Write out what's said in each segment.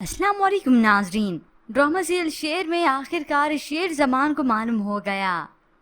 अस्सलाम वालेकुम नाजरीन। ड्रामा सीरियल शेर में आखिरकार शेर जमान को मालूम हो गया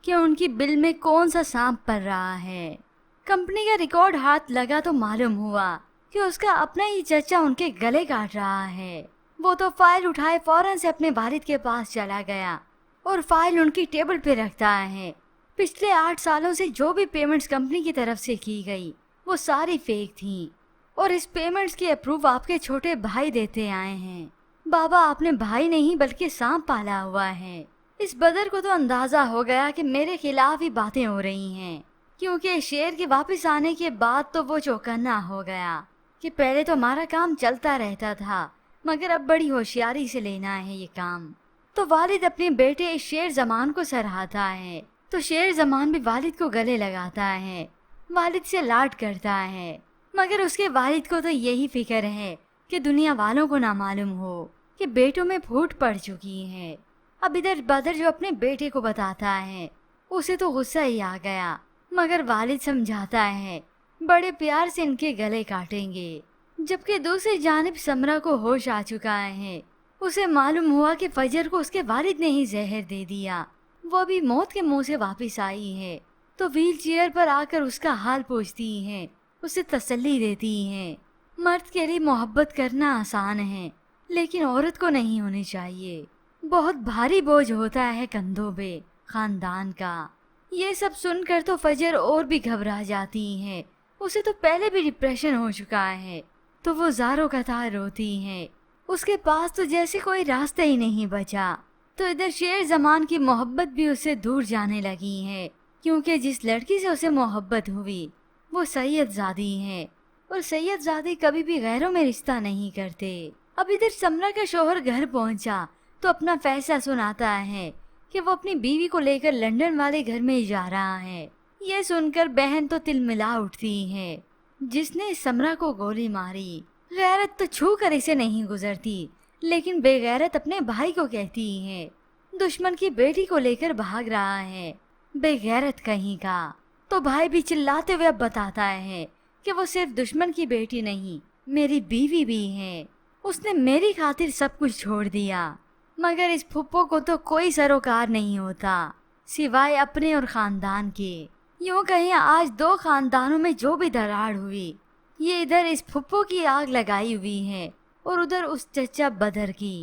कि उनकी बिल में कौन सा सांप पड़ रहा है। कंपनी का रिकॉर्ड हाथ लगा तो मालूम हुआ कि उसका अपना ही चचा उनके गले काट रहा है। वो तो फाइल उठाए फौरन से अपने वालिद के पास चला गया और फाइल उनकी टेबल पे रखता है। पिछले 8 सालों से जो भी पेमेंट्स कंपनी की तरफ से की गई वो सारी फेक थी और इस पेमेंट्स की अप्रूव आपके छोटे भाई देते आए हैं। बाबा, आपने भाई नहीं बल्कि सांप पाला हुआ है। इस बदर को तो अंदाजा हो गया कि मेरे खिलाफ ही बातें हो रही हैं, क्योंकि शेर के वापस आने के बाद तो वो चौकन्ना हो गया कि पहले तो हमारा काम चलता रहता था मगर अब बड़ी होशियारी से लेना है ये काम। तो वालिद अपने बेटे शेर जमान को सराहता है तो शेर जमान भी वालिद को गले लगाता है, वालिद से लाड करता है। मगर उसके वालिद को तो यही फिक्र है कि दुनिया वालों को ना मालूम हो कि बेटों में फूट पड़ चुकी है। अब इधर बदर जो अपने बेटे को बताता है उसे तो गुस्सा ही आ गया, मगर वालिद समझाता है बड़े प्यार से इनके गले काटेंगे। जबकि दूसरी जानिब समरा को होश आ चुका है। उसे मालूम हुआ कि फजर को उसके वालिद ने ही जहर दे दिया। वो भी मौत के मुंह से वापिस आई है तो व्हील चेयर पर आकर उसका हाल पूछती है, उसे तसल्ली देती हैं। मर्द के लिए मोहब्बत करना आसान है लेकिन औरत को नहीं होनी चाहिए। बहुत भारी बोझ होता है कंधों पे खानदान का। ये सब सुनकर तो फजर और भी घबरा जाती है। उसे तो पहले भी डिप्रेशन हो चुका है तो वो ज़ारों कतार रोती है। उसके पास तो जैसे कोई रास्ता ही नहीं बचा। तो इधर शेर जमान की मोहब्बत भी उससे दूर जाने लगी है, क्योंकि जिस लड़की से उसे मोहब्बत हुई वो सैयदजादी है और सैयदजादी कभी भी गैरों में रिश्ता नहीं करते। अब इधर समरा का शोहर घर पहुंचा तो अपना फैसला सुनाता है कि वो अपनी बीवी को लेकर लंदन वाले घर में जा रहा है। ये सुनकर बहन तो तिलमिला उठती है, जिसने समरा को गोली मारी। गैरत तो छू कर इसे नहीं गुजरती, लेकिन बेगैरत अपने भाई को कहती है दुश्मन की बेटी को लेकर भाग रहा है, बेगैरत कहीं का। तो भाई भी चिल्लाते हुए अब बताता है कि वो सिर्फ दुश्मन की बेटी नहीं, मेरी बीवी भी है। उसने मेरी खातिर सब कुछ छोड़ दिया। मगर इस फुप्पो को तो कोई सरोकार नहीं होता सिवाय अपने और खानदान के। यूं कहीं आज 2 खानदानों में जो भी दरार हुई, ये इधर इस फुप्पो की आग लगाई हुई है और उधर उस चचा बदर की।